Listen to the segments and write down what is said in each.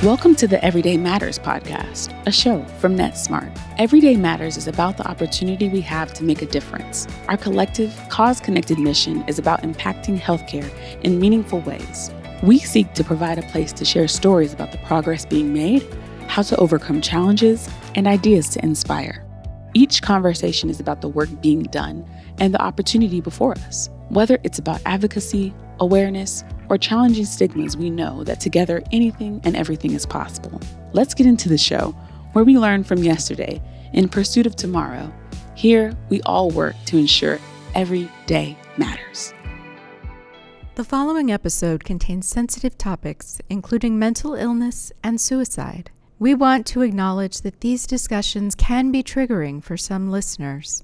Welcome to the Everyday Matters podcast, a show from NetSmart. Everyday Matters is about the opportunity we have to make a difference. Our collective, cause-connected mission is about impacting healthcare in meaningful ways. We seek to provide a place to share stories about the progress being made, how to overcome challenges, and ideas to inspire. Each conversation is about the work being done and the opportunity before us. Whether it's about advocacy, awareness, or challenging stigmas, we know that together anything and everything is possible. Let's get into the show where we learn from yesterday in pursuit of tomorrow. Here, we all work to ensure every day matters. The following episode contains sensitive topics, including mental illness and suicide. We want to acknowledge that these discussions can be triggering for some listeners.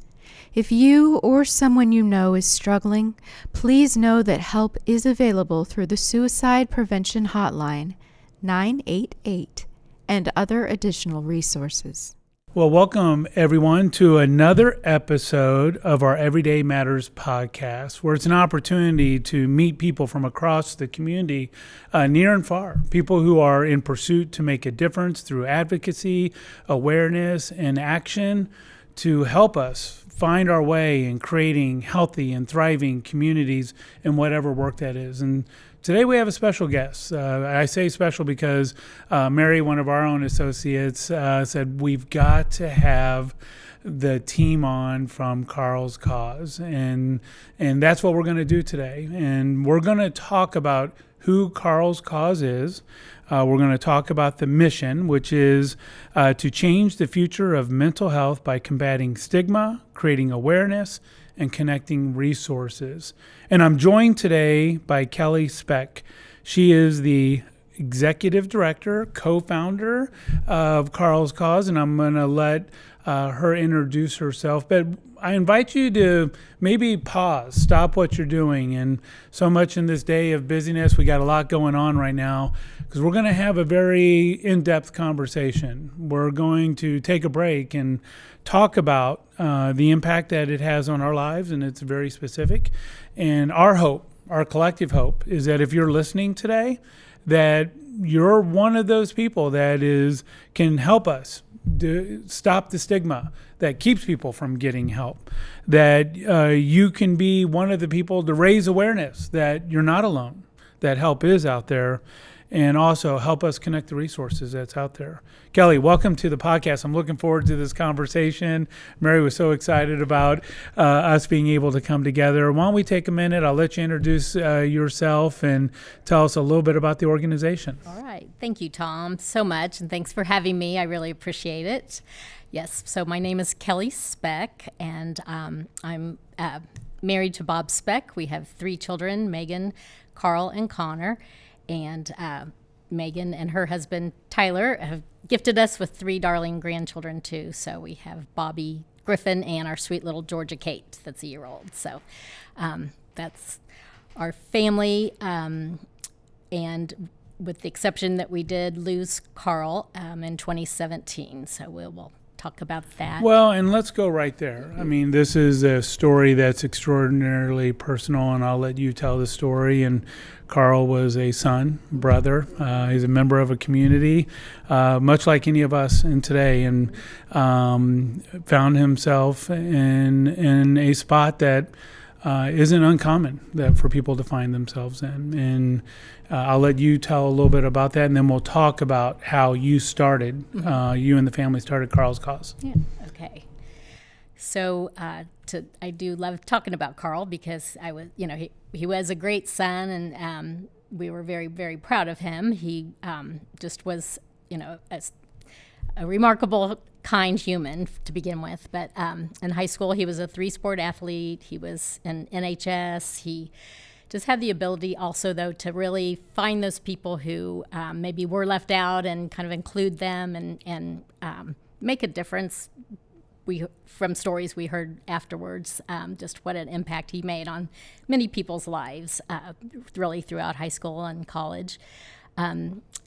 If you or someone you know is struggling, please know that help is available through the Suicide Prevention Hotline, 988, and other additional resources. Well, welcome everyone to another episode of our Everyday Matters podcast, where it's an opportunity to meet people from across the community, near and far, people who are in pursuit to make a difference through advocacy, awareness, and action to help us find our way in creating healthy and thriving communities in whatever work that is. And today we have a special guest. I say special because Mary, one of our own associates, said we've got to have the team on from Carl's Cause. And that's what we're going to do today. And we're going to talk about who Carl's Cause is. We're going to talk about the mission, which is to change the future of mental health by combating stigma, creating awareness, and connecting resources. And I'm joined today by Kelly Specht. She is the executive director, co-founder of Carl's Cause, and I'm going to let her introduce herself. But I invite you to maybe pause, stop what you're doing. And so much in this day of busyness, we got a lot going on right now, because we're going to have a very in-depth conversation. We're going to take a break and talk about the impact that it has on our lives, and it's very specific. And our hope, our collective hope, is that if you're listening today, that you're one of those people that can help us stop the stigma that keeps people from getting help, that you can be one of the people to raise awareness that you're not alone, that help is out there, and also help us connect the resources that's out there. Kelly, welcome to the podcast. I'm looking forward to this conversation. Mary was so excited about us being able to come together. Why don't we take a minute? I'll let you introduce yourself and tell us a little bit about the organization. All right. Thank you, Tom, so much. And thanks for having me. I really appreciate it. Yes. So my name is Kelly Specht, and I'm married to Bob Specht. We have 3 children, Megan, Carl, and Connor. And Megan and her husband, Tyler, have gifted us with 3 darling grandchildren, too. So we have Bobby Griffin and our sweet little Georgia Kate that's a year-old. So that's our family. And with the exception that we did lose Carl in 2017. So we'll talk about that. Well, and let's go right there. I mean, this is a story that's extraordinarily personal, and I'll let you tell the story. And Carl was a son, brother. He's a member of a community, much like any of us in today, and found himself in a spot that isn't uncommon for people to find themselves in. And I'll let you tell a little bit about that, and then we'll talk about how you started, you and the family started Carl's Cause. Yeah, okay. So I do love talking about Carl because he was a great son, and we were very, very proud of him. He just was, a remarkable, kind human to begin with. But in high school, he was a 3-sport athlete. He was in NHS. He just had the ability also, though, to really find those people who maybe were left out and kind of include them and make a difference. From stories we heard afterwards, just what an impact he made on many people's lives, really throughout high school and college.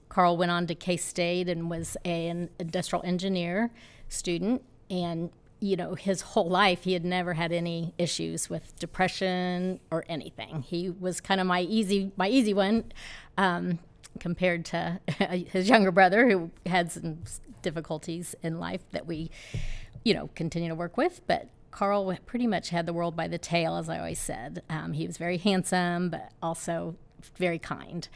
Carl went on to K-State and was an industrial engineer student, and his whole life he had never had any issues with depression or anything. He was kind of my easy one. compared to his younger brother, who had some difficulties in life that we, continue to work with. But Carl pretty much had the world by the tail, as I always said. He was very handsome, but also very kind.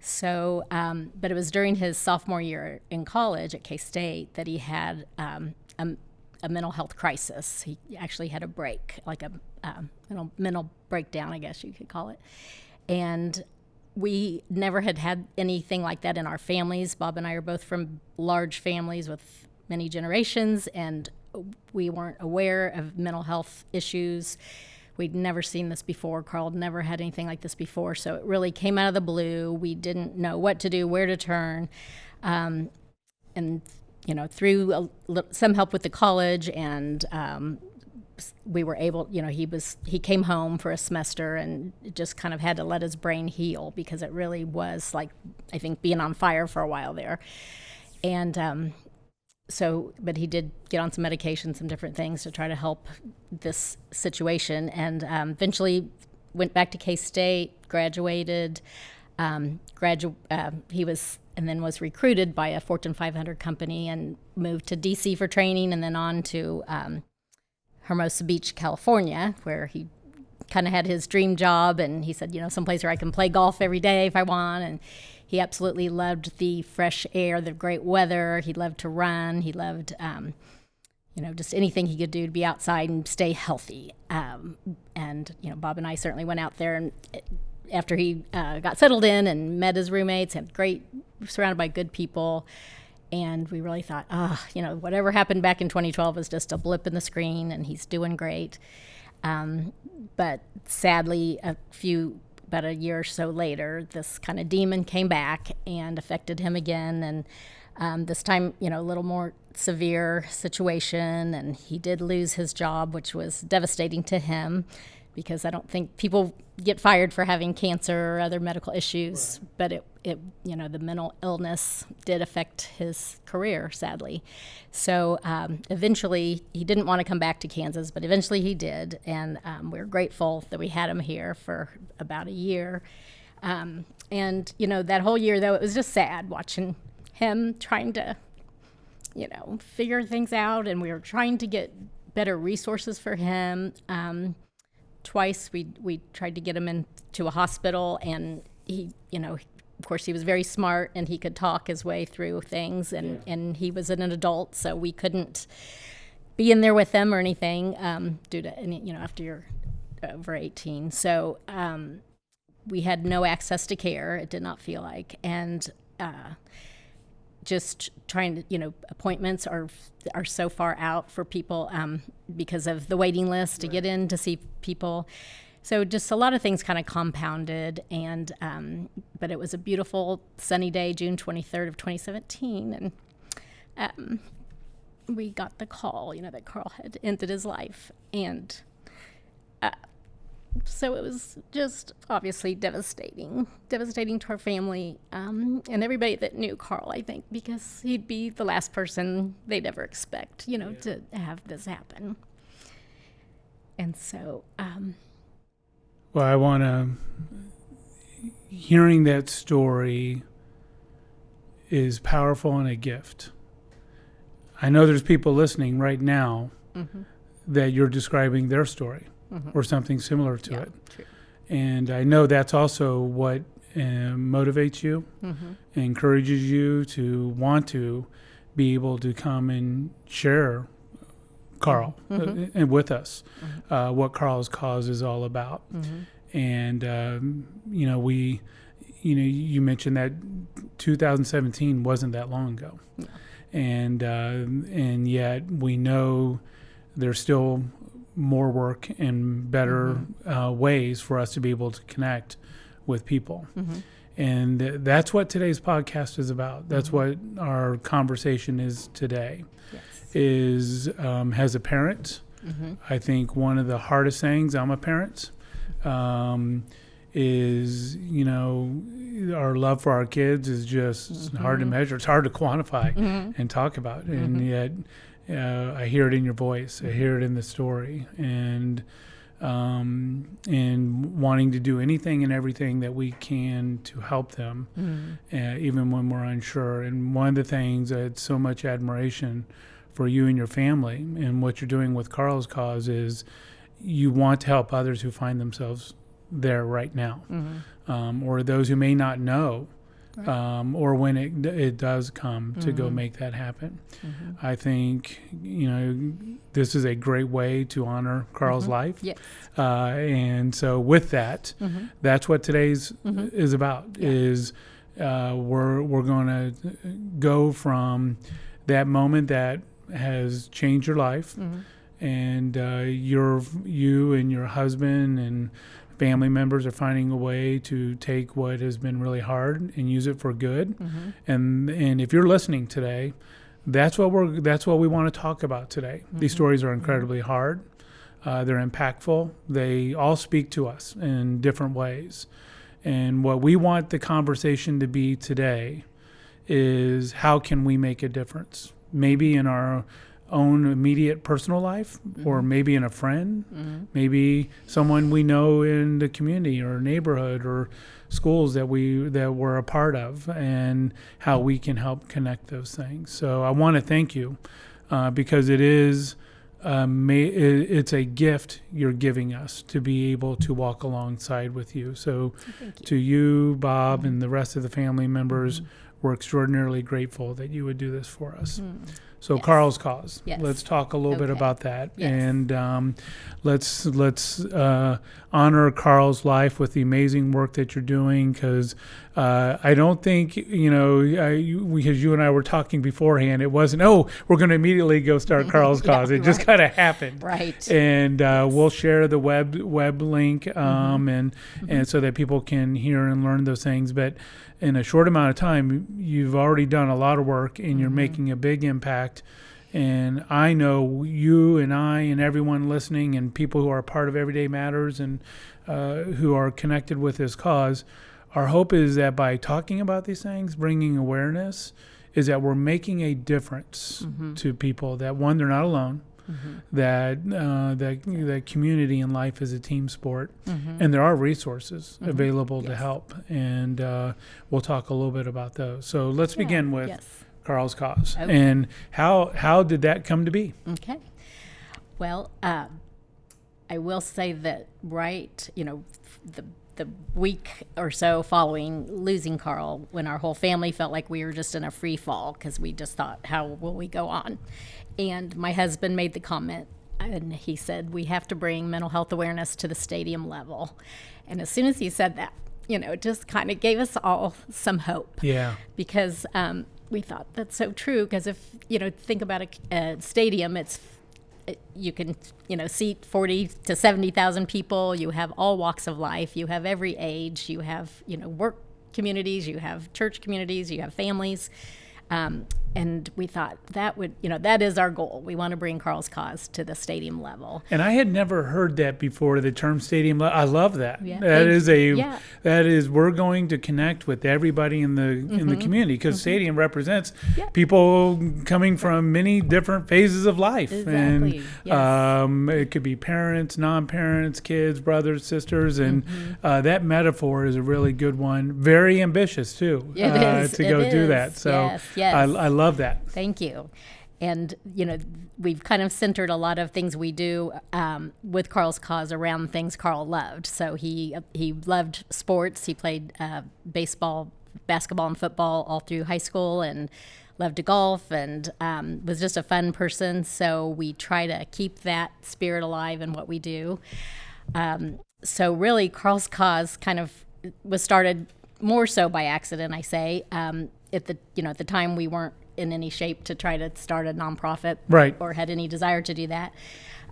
So, but it was during his sophomore year in college at K-State that he had a mental health crisis. He actually had a break, like a mental breakdown, I guess you could call it. And we never had anything like that in our families. Bob and I are both from large families with many generations, and we weren't aware of mental health issues. We'd never seen this before. Carl never had anything like this before, so it really came out of the blue. We didn't know what to do, where to turn, and through some help with the college, and we were able. He came home for a semester and just kind of had to let his brain heal, because it really was like, I think, being on fire for a while there, and. But he did get on some medication, some different things to try to help this situation, and eventually went back to K-State, graduated. He was recruited by a Fortune 500 company and moved to DC for training, and then on to Hermosa Beach, California, where he kind of had his dream job, and he said, someplace where I can play golf every day if I want, and he absolutely loved the fresh air, the great weather. He loved to run. He loved, just anything he could do to be outside and stay healthy. And Bob and I certainly went out there, and after he got settled in and met his roommates, and surrounded by good people. And we really thought, whatever happened back in 2012 was just a blip in the screen, and he's doing great. But sadly, about a year or so later, this kind of demon came back and affected him again. And this time, a little more severe situation. And he did lose his job, which was devastating to him, because I don't think people get fired for having cancer or other medical issues. Right. But the mental illness did affect his career, sadly. So eventually, he didn't want to come back to Kansas, but eventually he did. And we're grateful that we had him here for about a year. And that whole year, though, it was just sad watching him trying to, figure things out. And we were trying to get better resources for him. Twice we tried to get him into a hospital, and he, of course, he was very smart and he could talk his way through things, and he was an adult, so we couldn't be in there with them or anything due to any, after you're over 18. So we had no access to care. It did not feel like, and just trying to, appointments are so far out for people because of the waiting list to get in to see people. So just a lot of things kind of compounded, and but it was a beautiful sunny day, June 23rd of 2017, and we got the call, that Carl had ended his life, and so it was just obviously devastating to our family and everybody that knew Carl, I think, because he'd be the last person they'd ever expect, to have this happen. And so... Well, I want to... Hearing that story is powerful and a gift. I know there's people listening right now that you're describing their story. Or something similar to it. True. And I know that's also what motivates you, encourages you to want to be able to come and share Carl and with us what Carl's cause is all about. And you mentioned that 2017 wasn't that long ago, and yet we know there's still more work and better ways for us to be able to connect with people. And that's what today's podcast is about. That's what our conversation is today. Is as a parent, I think one of the hardest things, I'm a parent, is, our love for our kids is just hard to measure. It's hard to quantify and talk about. And yet I hear it in your voice. I hear it in the story. And and wanting to do anything and everything that we can to help them, even when we're unsure. And one of the things that's so much admiration for you and your family and what you're doing with Carl's Cause is you want to help others who find themselves there right now, or those who may not know, or when it does come to go make that happen. I think, this is a great way to honor Carl's life. Yes. And so with that, that's what today's is about, is we're going to go from that moment that has changed your life, and you and your husband and family members are finding a way to take what has been really hard and use it for good. And if you're listening today, that's what we want to talk about today. These stories are incredibly hard. They're impactful. They all speak to us in different ways. And what we want the conversation to be today is, how can we make a difference? Maybe in our own immediate personal life, or maybe in a friend, maybe someone we know in the community or neighborhood or schools that we're a part of, and how we can help connect those things. So I want to thank you, because it is it's a gift you're giving us to be able to walk alongside with you. So to you, Bob, and the rest of the family members, we're extraordinarily grateful that you would do this for us. So Carl's Cause. Yes. Let's talk a little bit about that, and let's honor Carl's life with the amazing work that you're doing. Because I don't think because you and I were talking beforehand, it wasn't we're going to immediately go start Carl's Cause. It just kind of happened, right? And we'll share the web link, and so that people can hear and learn those things. But in a short amount of time, you've already done a lot of work, and you're making a big impact. And I know you and I and everyone listening and people who are a part of Everyday Matters and who are connected with this cause, our hope is that by talking about these things, bringing awareness, is that we're making a difference to people, that one, they're not alone, that community in life is a team sport, and there are resources available to help, and we'll talk a little bit about those. So let's begin with Carl's Cause, and how did that come to be? Okay, well, I will say that the week or so following losing Carl, when our whole family felt like we were just in a free fall, because we just thought, how will we go on? And my husband made the comment, and he said, we have to bring mental health awareness to the stadium level. And as soon as he said that, it just kind of gave us all some hope. Yeah. Because we thought that's so true. Because if, think about a stadium, you can, seat 40 to 70,000 people. You have all walks of life. You have every age. You have, work communities. You have church communities. You have families. And we thought that would, that is our goal. We want to bring Carl's Cause to the stadium level. And I had never heard that before, the term stadium level. I love that. Yeah. That is, we're going to connect with everybody in the community, because stadium represents people coming from many different phases of life. Exactly. And it could be parents, non-parents, kids, brothers, sisters, and that metaphor is a really good one. Very ambitious too. It is. To go do that. So yes. I love that. Thank you. And, we've kind of centered a lot of things we do with Carl's Cause around things Carl loved. So he loved sports. He played baseball, basketball, and football all through high school, and loved to golf, and was just a fun person. So we try to keep that spirit alive in what we do. So really, Carl's Cause kind of was started more so by accident, I say. At the time, we weren't in any shape to try to start a nonprofit, right, or had any desire to do that.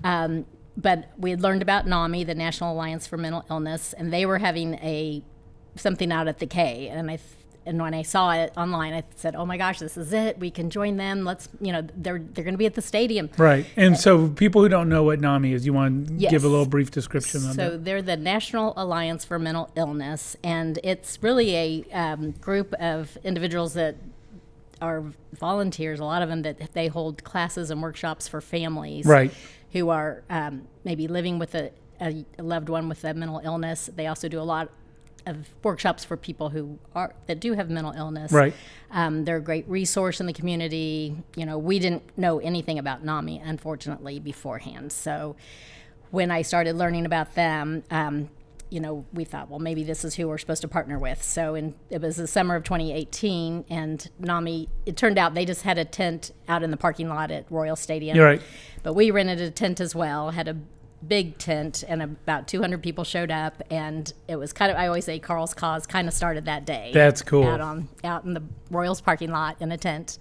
But we had learned about NAMI, the National Alliance for Mental Illness, and they were having something out at the K. And when I saw it online, I said, "Oh my gosh, this is it! We can join them. Let's, they're going to be at the stadium." Right. And so, people who don't know what NAMI is, you want to give a little brief description on that? So they're the National Alliance for Mental Illness, and it's really a group of individuals that are volunteers. A lot of them that they hold classes and workshops for families, right, who are maybe living with a loved one with a mental illness. They also do a lot of workshops for people that do have mental illness. Right. They're a great resource in the community. We didn't know anything about NAMI, unfortunately, beforehand. So when I started learning about them, we thought, well, maybe this is who we're supposed to partner with. So it was the summer of 2018, and NAMI, it turned out they just had a tent out in the parking lot at Royal Stadium. You're right. But we rented a tent as well, had a big tent, and about 200 people showed up, and it was kind of, I always say Carl's Cause kind of started that day. That's cool. Out in the Royals parking lot in a tent.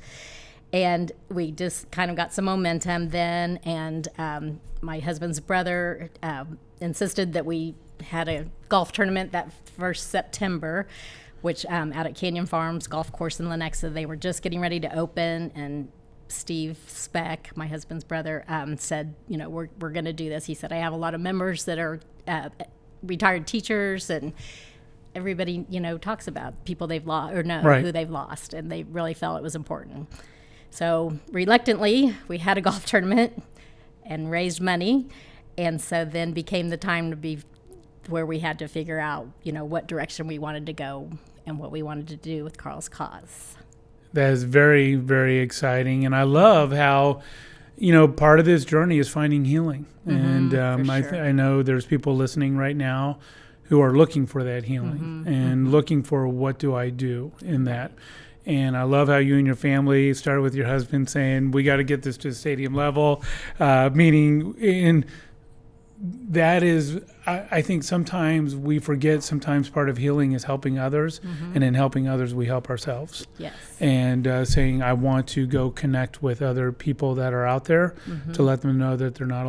And we just kind of got some momentum then, and my husband's brother insisted that we had a golf tournament that first September, which out at Canyon Farms Golf Course in Lenexa. They were just getting ready to open, and Steve Specht, my husband's brother, said, we're going to do this. He said, I have a lot of members that are retired teachers, and everybody, talks about people they've lost or know who they've lost, and they really felt it was important. So reluctantly, we had a golf tournament and raised money, and so then became the time to be where we had to figure out, what direction we wanted to go and what we wanted to do with Carl's Cause. That is very, very exciting. And I love how, part of this journey is finding healing. And sure. I know there's people listening right now who are looking for that healing and looking for what do I do in that. And I love how you and your family started with your husband saying, we got to get this to the stadium level, meaning that is, I think sometimes we forget sometimes part of healing is helping others, and in helping others we help ourselves. Yes. And saying I want to go connect with other people that are out there to let them know that they're not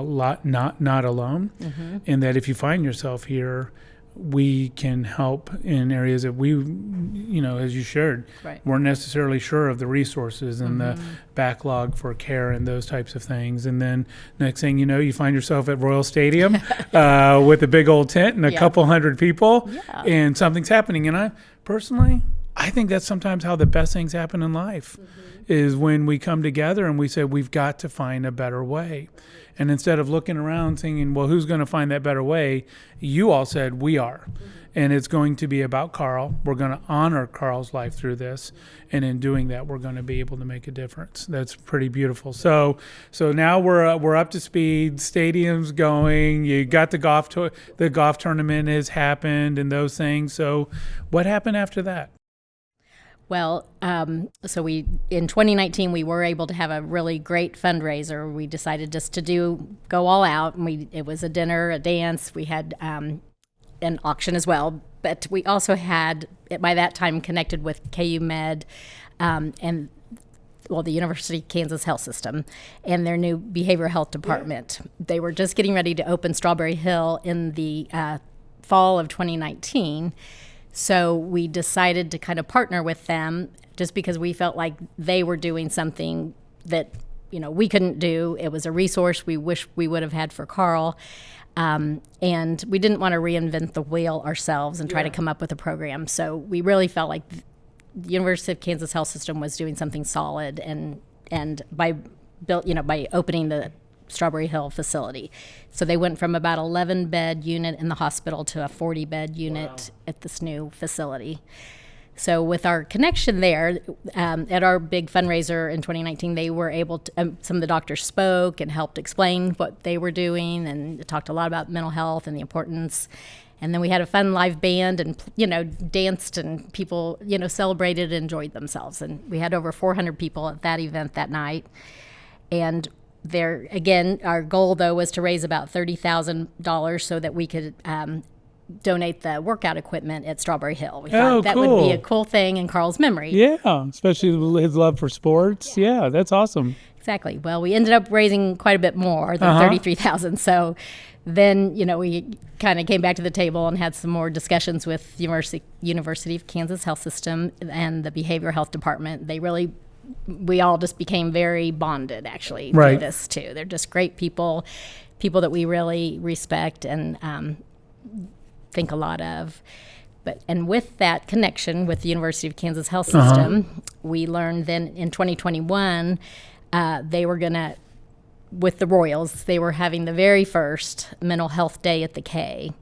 alone, and that if you find yourself here, we can help in areas that we, as you shared, weren't necessarily sure of the resources and the backlog for care and those types of things. And then next thing you know, you find yourself at Royal Stadium with a big old tent and a couple hundred people, and something's happening. And I think that's sometimes how the best things happen in life, is when we come together and we say, we've got to find a better way. And instead of looking around thinking, well, who's going to find that better way? You all said, we are. And it's going to be about Carl. We're going to honor Carl's life through this. And in doing that, we're going to be able to make a difference. That's pretty beautiful. So now we're up to speed. Stadium's going. You got the golf tournament has happened and those things. So what happened after that? Well, so in 2019, we were able to have a really great fundraiser. We decided just to go all out. And it was a dinner, a dance. We had an auction as well. But we also had, by that time, connected with KU Med and the University of Kansas Health System and their new behavioral health department. They were just getting ready to open Strawberry Hill in the fall of 2019. So we decided to kind of partner with them just because we felt like they were doing something that, we couldn't do. It was a resource we wish we would have had for Carl. And we didn't want to reinvent the wheel ourselves and try to come up with a program. So we really felt like the University of Kansas Health System was doing something solid and by opening the Strawberry Hill facility. So they went from about 11-bed unit in the hospital to a 40-bed unit at this new facility. So with our connection there, at our big fundraiser in 2019, they were able to, some of the doctors spoke and helped explain what they were doing and talked a lot about mental health and the importance. And then we had a fun live band and, danced and people, celebrated and enjoyed themselves. And we had over 400 people at that event that night. And there, again, our goal, though, was to raise about $30,000 so that we could donate the workout equipment at Strawberry Hill. We thought that would be a cool thing in Carl's memory. Yeah, especially his love for sports. Yeah, that's awesome. Exactly. Well, we ended up raising quite a bit more than $33,000. So then, we kind of came back to the table and had some more discussions with University of Kansas Health System and the Behavioral Health Department. We all just became very bonded, actually, through this, too. They're just great people that we really respect and think a lot of. And with that connection with the University of Kansas Health System, we learned then in 2021 they were going to with the Royals, they were having the very first mental health day at the K,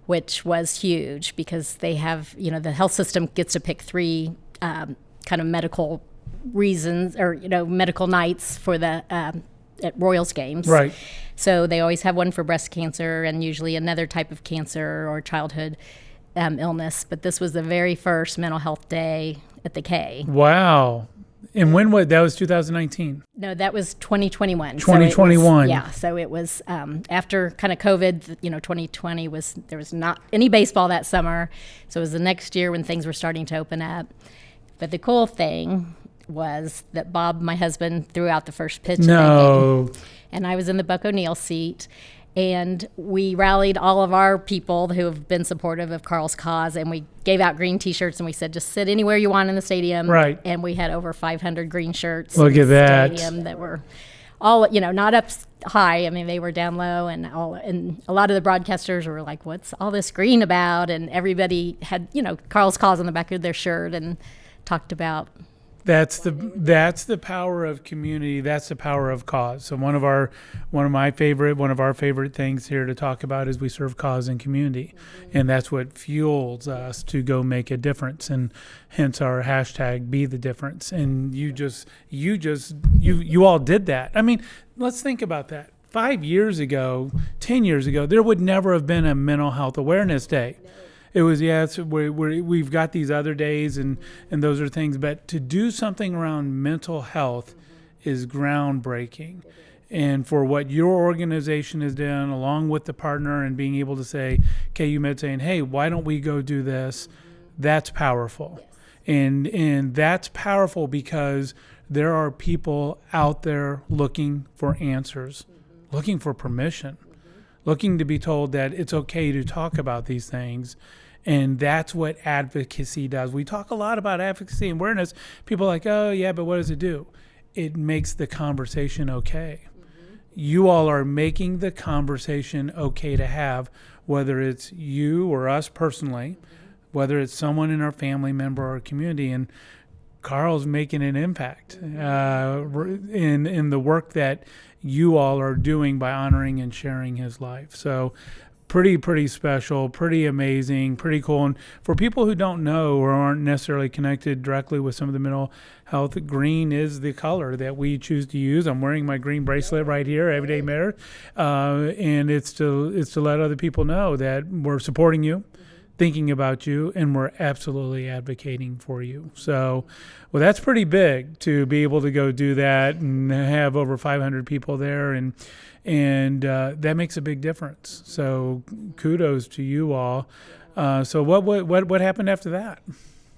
which was huge because they have, the health system gets to pick 3 kind of medical reasons or, medical nights for the at Royals games. Right. So they always have one for breast cancer and usually another type of cancer or childhood illness. But this was the very first mental health day at the K. Wow. And when that was 2019? No, that was 2021. 2021. So it was after kind of COVID, 2020 there was not any baseball that summer. So it was the next year when things were starting to open up. But the cool thing was that Bob, my husband, threw out the first pitch of that game. And I was in the Buck O'Neill seat. And we rallied all of our people who have been supportive of Carl's cause, and we gave out green T-shirts, and we said, just sit anywhere you want in the stadium. Right. And we had over 500 green shirts. Look at that. Stadium that were all, not up high. I mean, they were down low, and a lot of the broadcasters were like, what's all this green about? And everybody had, Carl's cause on the back of their shirt and talked about. That's the power of community. That's the power of cause. So one of our favorite things here to talk about is we serve cause and community, and that's what fuels us to go make a difference. And hence our hashtag Be the Difference. And you all did that. I mean, let's think about that. 5 years ago, 10 years ago, there would never have been a mental health awareness day. It was, we've got these other days and those are things, but to do something around mental health is groundbreaking. And for what your organization has done, along with the partner and being able to say, KU Med saying, hey, why don't we go do this? That's powerful. And that's powerful because there are people out there looking for answers, looking for permission, looking to be told that it's okay to talk about these things. And that's what advocacy does. We talk a lot about advocacy and awareness. People are like, oh, yeah, but what does it do? It makes the conversation okay. You all are making the conversation okay to have, whether it's you or us personally, whether it's someone in our family member or community. And Carl's making an impact in the work that you all are doing by honoring and sharing his life. So pretty special, pretty amazing, pretty cool. And for people who don't know or aren't necessarily connected directly with some of the mental health, green is the color that we choose to use. I'm wearing my green bracelet right here, Everyday Matter, and it's to let other people know that we're supporting you, thinking about you, and we're absolutely advocating for you. So, well, that's pretty big to be able to go do that and have over 500 people there, and that makes a big difference. So, kudos to you all. So, what happened after that?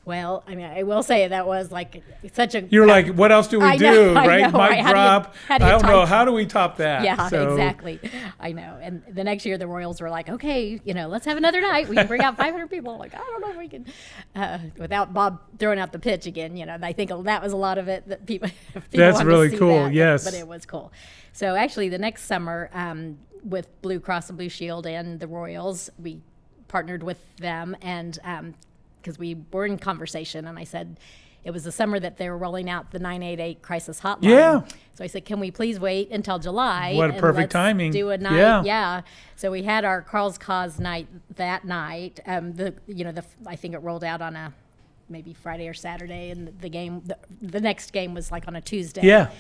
Well, I mean, I will say that was like such a... You're like, what else do we do, right? Mic drop. I don't know. How do we top that? Yeah, exactly. I know. And the next year, the Royals were like, okay, let's have another night. We can bring out 500 people. Like, I don't know if we can... without Bob throwing out the pitch again, and I think that was a lot of it that people That's really cool, that, yes. But it was cool. So actually, the next summer, with Blue Cross and Blue Shield and the Royals, we partnered with them and... because we were in conversation, and I said it was the summer that they were rolling out the 988 crisis hotline. Yeah. So I said, can we please wait until July? What a perfect timing. Do a night. Yeah. So we had our Carl's Cause night that night. I think it rolled out on a maybe Friday or Saturday, and the next game was like on a Tuesday. Yeah.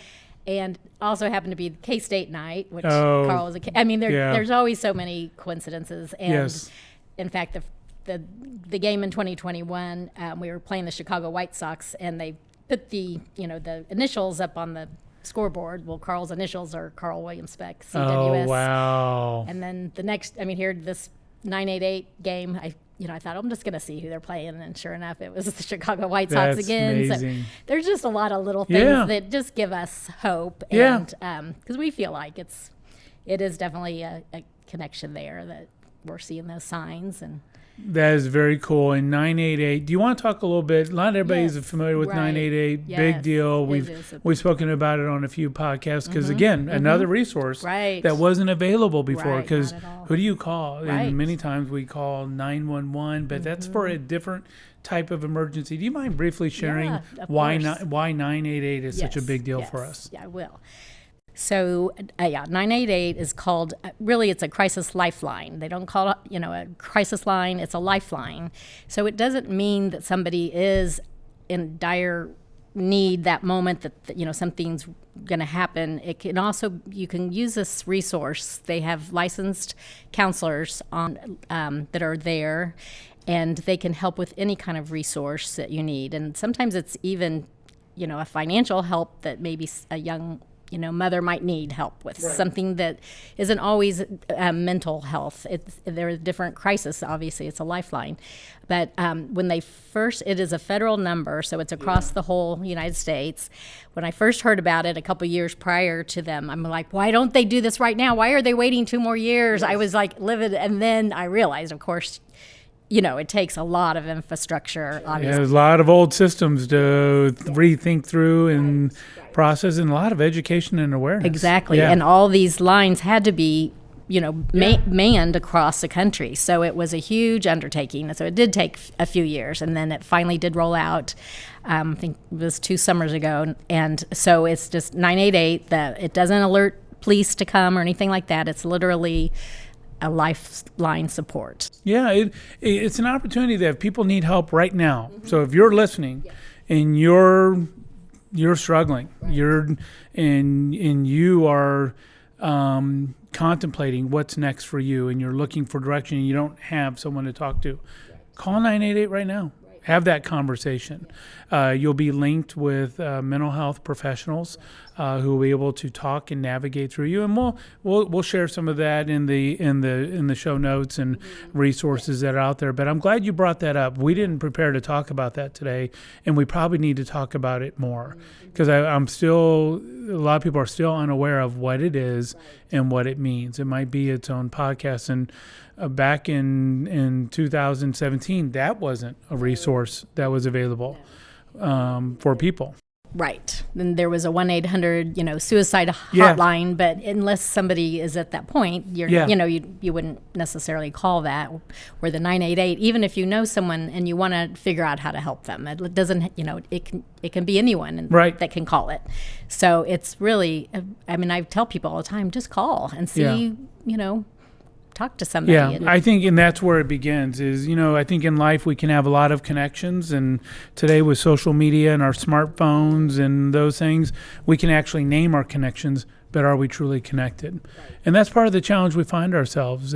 And also happened to be the K-State night, which Carl was there's always so many coincidences. And yes. In fact, the game in 2021, we were playing the Chicago White Sox, and they put the initials up on the scoreboard. Well, Carl's initials are Carl William Specht, CWS. Oh, wow. And then this 988 game, I thought, I'm just going to see who they're playing. And sure enough, it was the Chicago White Sox again. Amazing. So there's just a lot of little things that just give us hope. And because we feel like it is definitely a connection there that we're seeing those signs. And that is very cool. And 988, do you want to talk a little bit? Not everybody is familiar with 988. Yes. Big deal. We've spoken about it on a few podcasts because, again, another resource that wasn't available before. Because who do you call? Right. And many times we call 911, but that's for a different type of emergency. Do you mind briefly sharing why 988 is such a big deal for us? Yeah, I will. So, 988 is called, really it's a crisis lifeline. They don't call it, a crisis line, it's a lifeline. So it doesn't mean that somebody is in dire need that moment that something's going to happen. It can also, you can use this resource. They have licensed counselors on that are there, and they can help with any kind of resource that you need. And sometimes it's even a financial help that maybe a young mother might need help with. Right. Something that isn't always mental health. There are different crises, obviously, it's a lifeline. But when they first, it is a federal number, so it's across the whole United States. When I first heard about it a couple years prior to them, I'm like, why don't they do this right now? Why are they waiting 2 more years? Yes. I was like livid, and then I realized, of course, it takes a lot of infrastructure, obviously. Yeah, there's a lot of old systems to rethink through and process, and a lot of education and awareness. Exactly. Yeah. And all these lines had to be, manned across the country. So it was a huge undertaking. So it did take a few years, and then it finally did roll out. I think it was 2 summers ago. And so it's just 988. It doesn't alert police to come or anything like that. It's literally a lifeline support. Yeah, it's an opportunity that if people need help right now. Mm-hmm. So if you're listening and you're struggling, right. You are contemplating what's next for you, and you're looking for direction and you don't have someone to talk to, call 988 right now. Have that conversation. You'll be linked with mental health professionals who will be able to talk and navigate through you, and we'll share some of that in the show notes and resources that are out there. But I'm glad you brought that up. We didn't prepare to talk about that today, and we probably need to talk about it more, because I'm still, a lot of people are still unaware of what it is and what it means. It might be its own podcast, and back in 2017, that wasn't a resource that was available for people. Right. Then there was a 1-800, suicide hotline, but unless somebody is at that point, you wouldn't necessarily call that. Or the 988, even if you know someone and you want to figure out how to help them, it doesn't, it can be anyone that can call it. So it's really, I tell people all the time, just call and see, talk to somebody. Yeah, I think, and that's where it begins is, I think in life we can have a lot of connections, and today with social media and our smartphones and those things, we can actually name our connections, but are we truly connected? Right. And that's part of the challenge we find ourselves.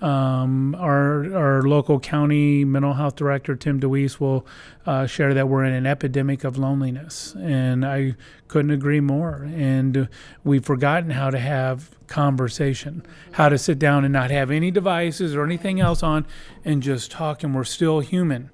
Our local county mental health director, Tim DeWeese, will share that we're in an epidemic of loneliness, and I couldn't agree more. And we've forgotten how to have conversation, how to sit down and not have any devices or anything else on and just talk, and we're still human.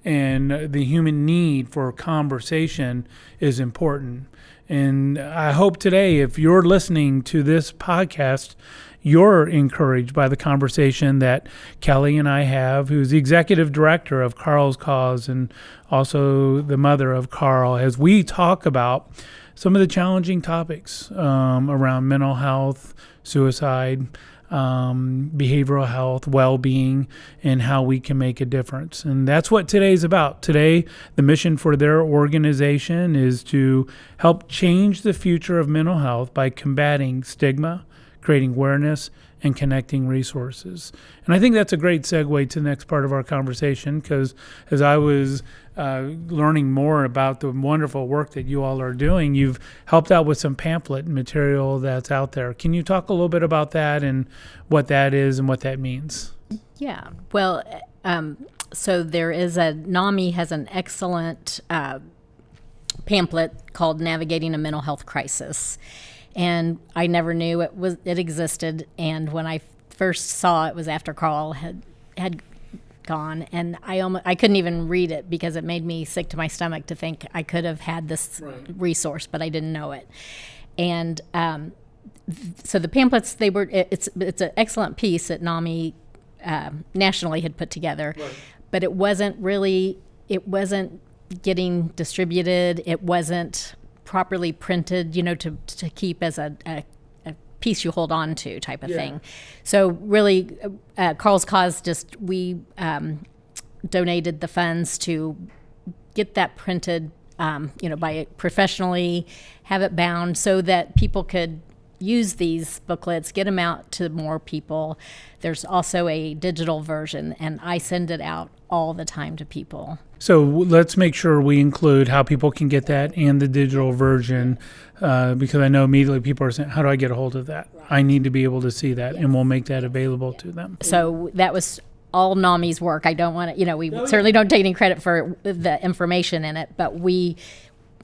And the human need for conversation is important. And I hope today, if you're listening to this podcast, you're encouraged by the conversation that Kelly and I have, who's the executive director of Carl's Cause and also the mother of Carl, as we talk about some of the challenging topics around mental health, suicide, behavioral health, well-being, and how we can make a difference. And that's what today's about. Today, the mission for their organization is to help change the future of mental health by combating stigma, creating awareness, and connecting resources. And I think that's a great segue to the next part of our conversation, because as I was learning more about the wonderful work that you all are doing, you've helped out with some pamphlet material that's out there. Can you talk a little bit about that and what that is and what that means? Yeah. Well, so there is NAMI has an excellent pamphlet called Navigating a Mental Health Crisis. And I never knew it existed. And when I first saw it was after Carl had gone, and I couldn't even read it because it made me sick to my stomach to think I could have had this resource, but I didn't know it. And so the pamphlets, it's an excellent piece that NAMI nationally had put together, but it wasn't getting distributed. It wasn't properly printed, to keep as a piece you hold on to type of thing. So really, Carl's Cause, we donated the funds to get that printed by professionally, have it bound so that people could use these booklets, get them out to more people. There's also a digital version, and I send it out all the time to people. So let's make sure we include how people can get that and the digital version, because I know immediately people are saying, how do I get a hold of that? I need to be able to see that, and we'll make that available to them. So that was all NAMI's work. I don't want to, we certainly don't take any credit for the information in it, but we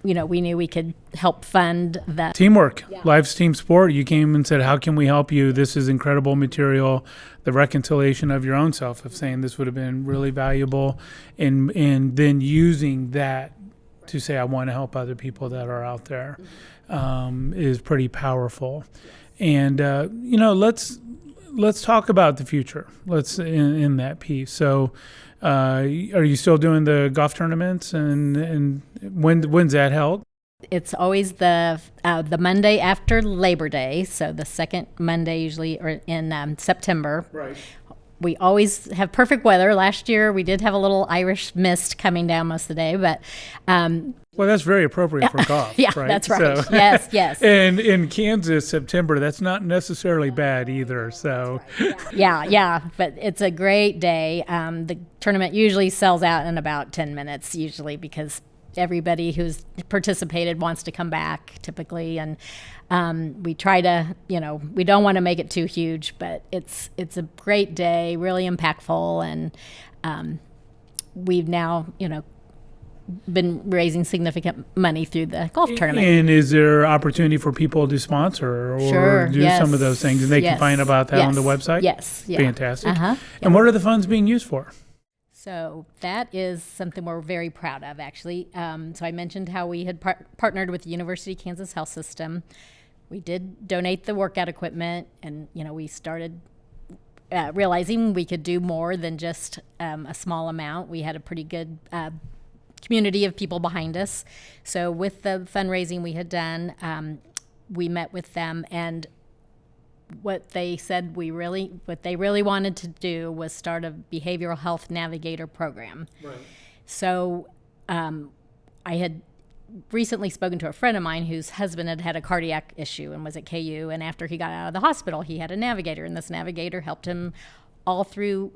knew we could help fund that. Teamwork. Yeah. Life's team sport. You came and said, how can we help you? This is incredible material. The reconciliation of your own self, of saying this would have been really valuable, and then using that to say, I want to help other people that are out there, is pretty powerful. And, let's talk about the future. Let's in that piece. So, are you still doing the golf tournaments, and when's that held? It's always the Monday after Labor Day, so the second Monday usually, or in September. Right. We always have perfect weather. Last year we did have a little Irish mist coming down most of the day, but well, that's very appropriate for golf. Yeah, right? That's right. So, Yes. And in Kansas, September, that's not necessarily bad either. So right. Yeah. But it's a great day. The tournament usually sells out in about 10 minutes, usually, because everybody who's participated wants to come back typically, and we try to, we don't want to make it too huge, but it's a great day, really impactful, and we've now been raising significant money through the golf tournament. And is there opportunity for people to sponsor or do some of those things, and they can find about that on the website? Yes. Yeah. Fantastic. And what are the funds being used for? So that is something we're very proud of, actually. So I mentioned how we had partnered with the University of Kansas Health System. We did donate the workout equipment, and we started realizing we could do more than just a small amount. We had a pretty good community of people behind us. So with the fundraising we had done, we met with them, and what they said what they really wanted to do was start a behavioral health navigator program. Right. So I had recently spoken to a friend of mine whose husband had a cardiac issue and was at KU, and after he got out of the hospital, he had a navigator, and this navigator helped him all through,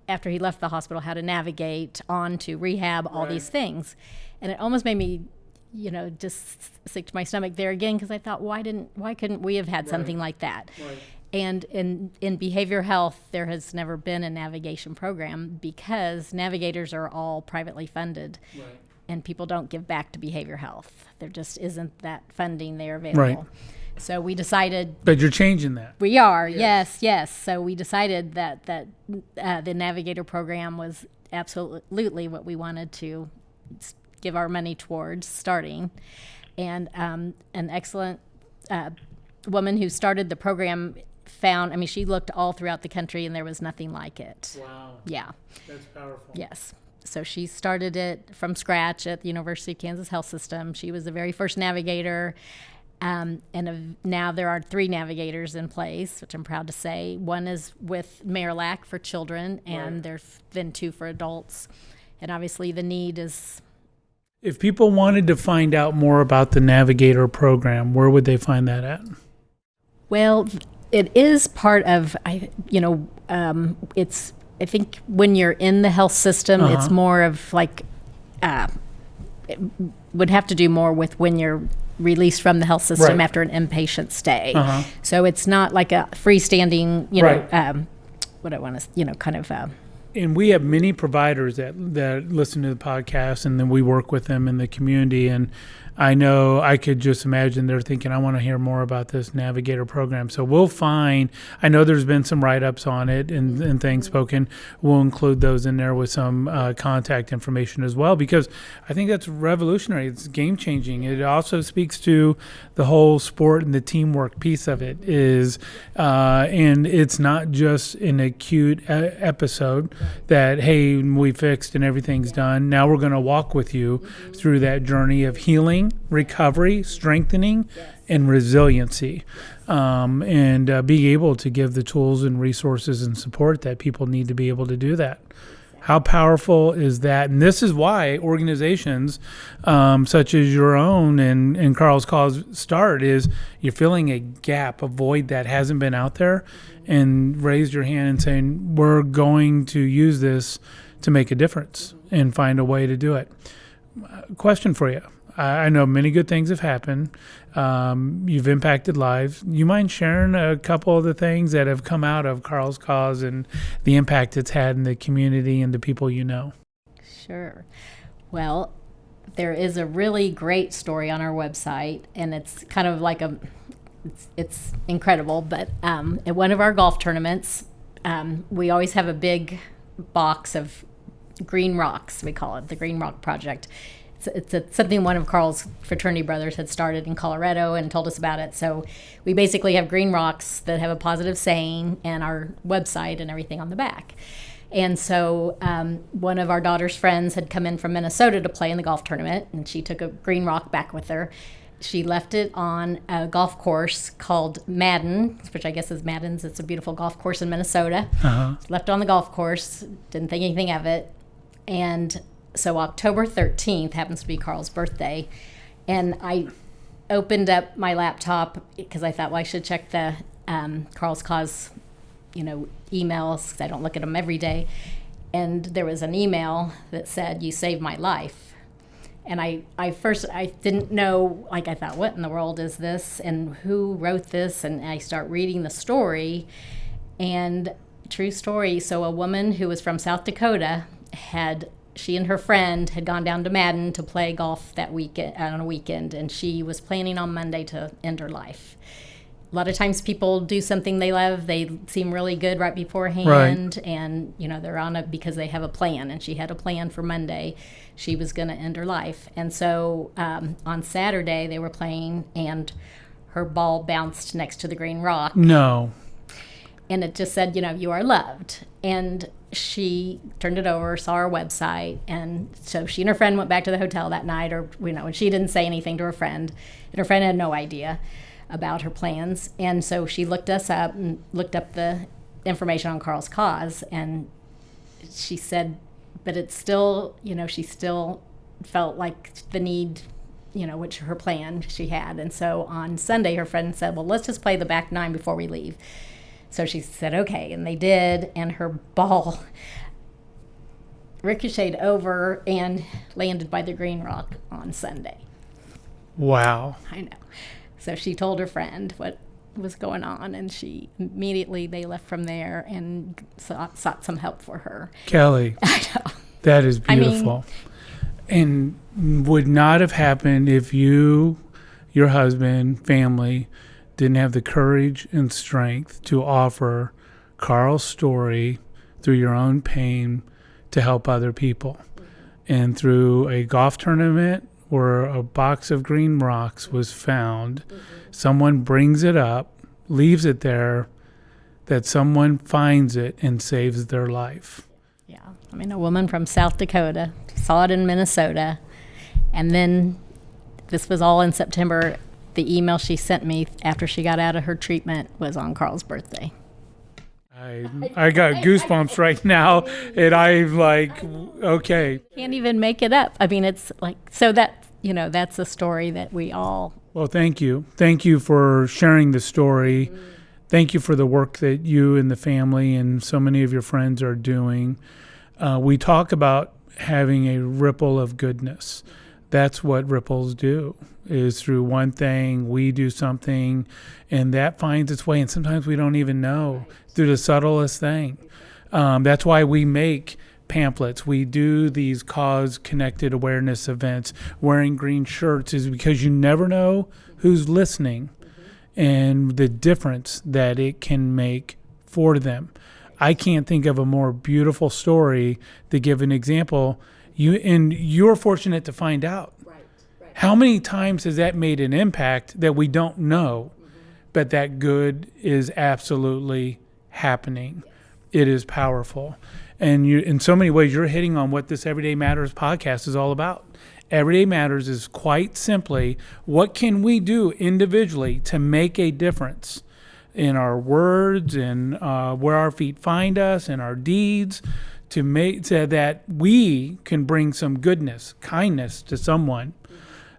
after he left the hospital, how to navigate on to rehab, all these things. And it almost made me just sick to my stomach there again, because I thought, why couldn't we have had something like that? Right. And in behavioral health, there has never been a navigation program, because navigators are all privately funded, and people don't give back to behavioral health. There just isn't that funding there available. Right. So we decided. But you're changing that. We are, yes. So we decided that the navigator program was absolutely what we wanted to give our money towards starting. And an excellent woman who started the program found, she looked all throughout the country, and there was nothing like it. Wow. Yeah. That's powerful. Yes. So she started it from scratch at the University of Kansas Health System. She was the very first navigator. Now there are 3 navigators in place, which I'm proud to say. One is with Mayor Lack for children, and there's been 2 for adults. And obviously the need is. If people wanted to find out more about the Navigator program, where would they find that at? Well, it is part of, it's, I think when you're in the health system, it's more of like, it would have to do more with when you're released from the health system after an inpatient stay. So it's not like a freestanding, what I want to, kind of. And we have many providers that listen to the podcast, and then we work with them in the community. And I know I could just imagine they're thinking, I want to hear more about this Navigator program. So we'll find, I know there's been some write-ups on it and things spoken. We'll include those in there with some contact information as well, because I think that's revolutionary. It's game-changing. It also speaks to the whole sport and the teamwork piece of it is, and it's not just an acute episode that, hey, we fixed and everything's done. Now we're going to walk with you through that journey of healing, recovery, strengthening, and resiliency, and being able to give the tools and resources and support that people need to be able to do that. How powerful is that? And this is why organizations such as your own and Carl's Cause start is you're filling a gap, a void that hasn't been out there, and raise your hand and saying, we're going to use this to make a difference and find a way to do it. Question for you. I know many good things have happened. You've impacted lives. You mind sharing a couple of the things that have come out of Carl's Cause and the impact it's had in the community and the people you know? Sure. Well, there is a really great story on our website, and it's kind of like it's incredible. But at one of our golf tournaments, we always have a big box of green rocks. We call it the Green Rock Project. It's something one of Carl's fraternity brothers had started in Colorado and told us about it. So we basically have green rocks that have a positive saying and our website and everything on the back. And so one of our daughter's friends had come in from Minnesota to play in the golf tournament, and she took a green rock back with her. She left it on a golf course called Madden, which I guess is Madden's. It's a beautiful golf course in Minnesota. Left it on the golf course, didn't think anything of it. And so October 13th happens to be Carl's birthday, and I opened up my laptop because I thought, well, I should check the Carl's Cause, emails, because I don't look at them every day. And there was an email that said, "You saved my life." And I first didn't know, I thought, what in the world is this, and who wrote this? And I start reading the story, and true story. So a woman who was from South Dakota she and her friend had gone down to Madden to play golf that weekend, on a weekend, and she was planning on Monday to end her life. A lot of times people do something they love, they seem really good right beforehand, right. And they're on it because they have a plan, and she had a plan for Monday. She was going to end her life. And so on Saturday they were playing, and her ball bounced next to the green rock. No. And it just said, "You are loved." And she turned it over, saw our website, and so she and her friend went back to the hotel that night, and she didn't say anything to her friend, and her friend had no idea about her plans. And so she looked us up and looked up the information on Carl's Cause, and she said, but it's still, she still felt like the need, which her plan she had. And so on Sunday, her friend said, well, let's just play the back nine before we leave. So she said, okay, and they did, and her ball ricocheted over and landed by the green rock on Sunday. Wow. I know. So she told her friend what was going on, and they left from there and sought some help for her. Kelly, I know. That is beautiful. And would not have happened if you, your husband, family, didn't have the courage and strength to offer Carl's story through your own pain to help other people. And through a golf tournament where a box of green rocks was found, someone brings it up, leaves it there, that someone finds it and saves their life. Yeah. A woman from South Dakota saw it in Minnesota, and then this was all in September. The email she sent me after she got out of her treatment was on Carl's birthday. I got goosebumps right now, and I'm like, okay. Can't even make it up. It's like, so that, that's a story that we all... Well, thank you. Thank you for sharing the story. Thank you for the work that you and the family and so many of your friends are doing. We talk about having a ripple of goodness. That's what ripples do, is through one thing, we do something, and that finds its way. And sometimes we don't even know through the subtlest thing. That's why we make pamphlets. We do these cause-connected awareness events. Wearing green shirts is because you never know who's listening and the difference that it can make for them. I can't think of a more beautiful story to give an example. You're fortunate to find out. Right. How many times has that made an impact that we don't know, but that good is absolutely happening. Yes. It is powerful. And in so many ways, you're hitting on what this Everyday Matters podcast is all about. Everyday Matters is quite simply, what can we do individually to make a difference in our words and where our feet find us and our deeds to make so that we can bring some goodness, kindness to someone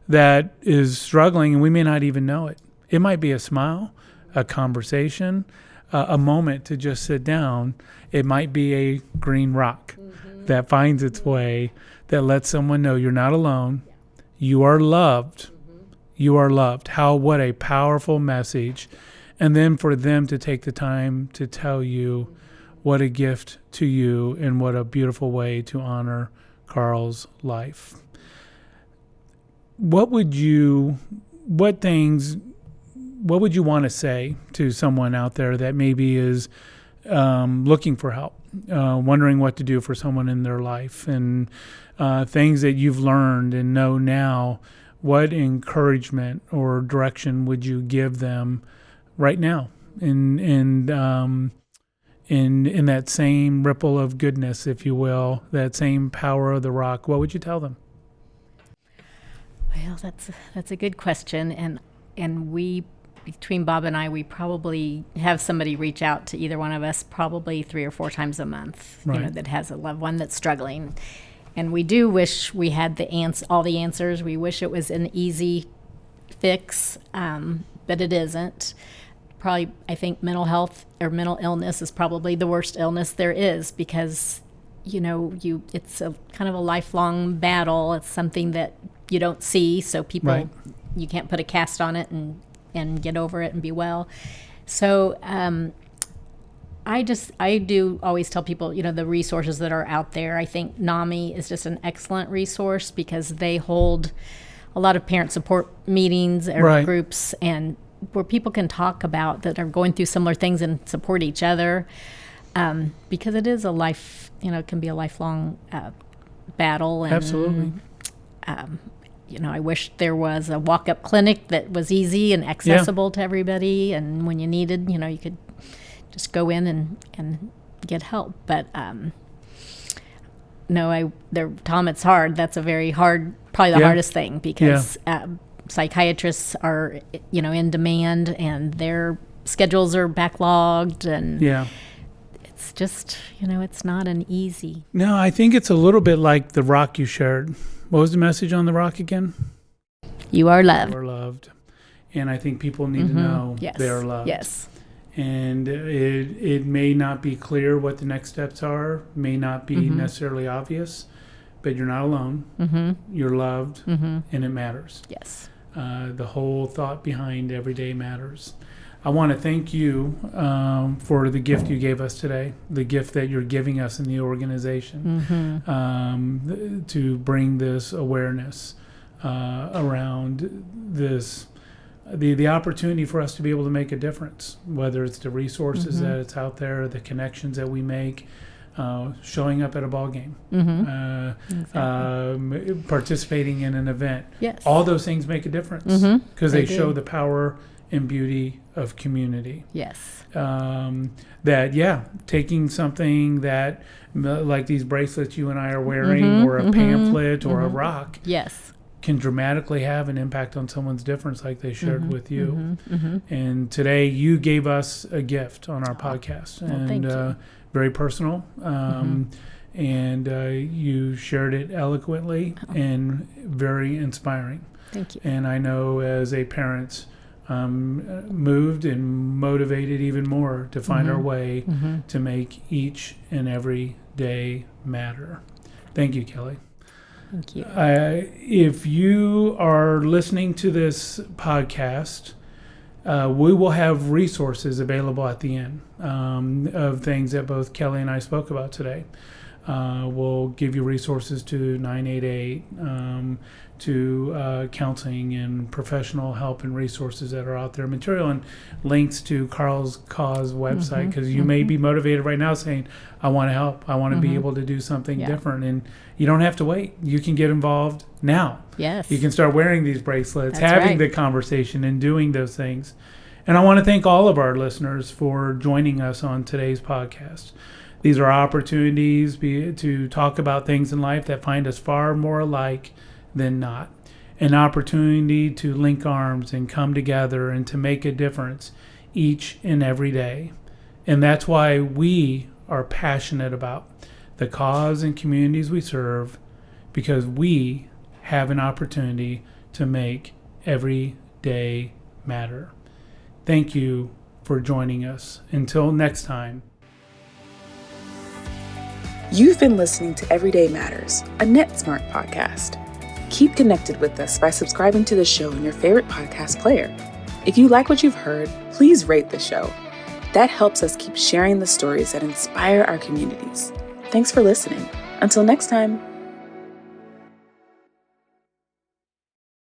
that is struggling, and we may not even know it. It might be a smile, a conversation, a moment to just sit down. It might be a green rock that finds its way, that lets someone know you're not alone. You are loved. You are loved. What a powerful message. And then for them to take the time to tell you what a gift to you and what a beautiful way to honor Carl's life. What would you want to say to someone out there that maybe is looking for help, wondering what to do for someone in their life, and things that you've learned and know now? What encouragement or direction would you give them right now in that same ripple of goodness, if you will, that same power of the rock? What would you tell them? Well, that's a good question, and we, between Bob and I, we probably have somebody reach out to either one of us probably 3 or 4 times a month, Right. that has a loved one that's struggling. And we do wish we had all the answers. We wish it was an easy fix, but it isn't. Probably, I think mental health or mental illness is probably the worst illness there is, because it's a kind of a lifelong battle. It's something that you don't see, so people, Right. You can't put a cast on it and get over it and be well. So I do always tell people, the resources that are out there. I think NAMI is just an excellent resource because they hold a lot of parent support meetings or Right. groups, and where people can talk about that are going through similar things and support each other, because it is it can be a lifelong battle. And, Absolutely. I wish there was a walk-up clinic that was easy and accessible to everybody, and when you needed, you could just go in and get help. But Tom, it's hard. That's a very hard, probably the hardest thing, because psychiatrists are, in demand, and their schedules are backlogged, and it's just, it's not an easy. No, I think it's a little bit like the rock you shared. What was the message on the rock again? You are loved. You are loved. And I think people need to know they are loved. Yes. And it may not be clear what the next steps are, may not be necessarily obvious, but you're not alone. You're loved, and it matters. Yes. The whole thought behind everyday matters. I want to thank you for the gift you gave us today, the gift that you're giving us in the organization, to bring this awareness around this, the opportunity for us to be able to make a difference, whether it's the resources that it's out there, the connections that we make, showing up at a ball game, participating in an event. Yes. All those things make a difference because they show the power and beauty of community. Yes. Taking something that, like these bracelets you and I are wearing, or a pamphlet or a rock, Yes. can dramatically have an impact on someone's difference, like they shared with you. And today you gave us a gift on our podcast, thank you. Very personal. And you shared it eloquently and very inspiring. Thank you. And I know as a parent, moved and motivated even more to find our way to make each and every day matter. Thank you, Kelly. Thank you. If you are listening to this podcast, we will have resources available at the end of things that both Kelly and I spoke about today. We'll give you resources to 988, to counseling and professional help and resources that are out there, material and links to Carl's Cause website, because you may be motivated right now saying, I want to help. I want to be able to do something different. And you don't have to wait. You can get involved now. Yes. You can start wearing these bracelets, That's having right. the conversation and doing those things. And I want to thank all of our listeners for joining us on today's podcast. These are opportunities to talk about things in life that find us far more alike than not. An opportunity to link arms and come together and to make a difference each and every day. And that's why we are passionate about the cause and communities we serve, because we have an opportunity to make every day matter. Thank you for joining us. Until next time. You've been listening to Everyday Matters, a NetSmart podcast. Keep connected with us by subscribing to the show in your favorite podcast player. If you like what you've heard, please rate the show. That helps us keep sharing the stories that inspire our communities. Thanks for listening. Until next time.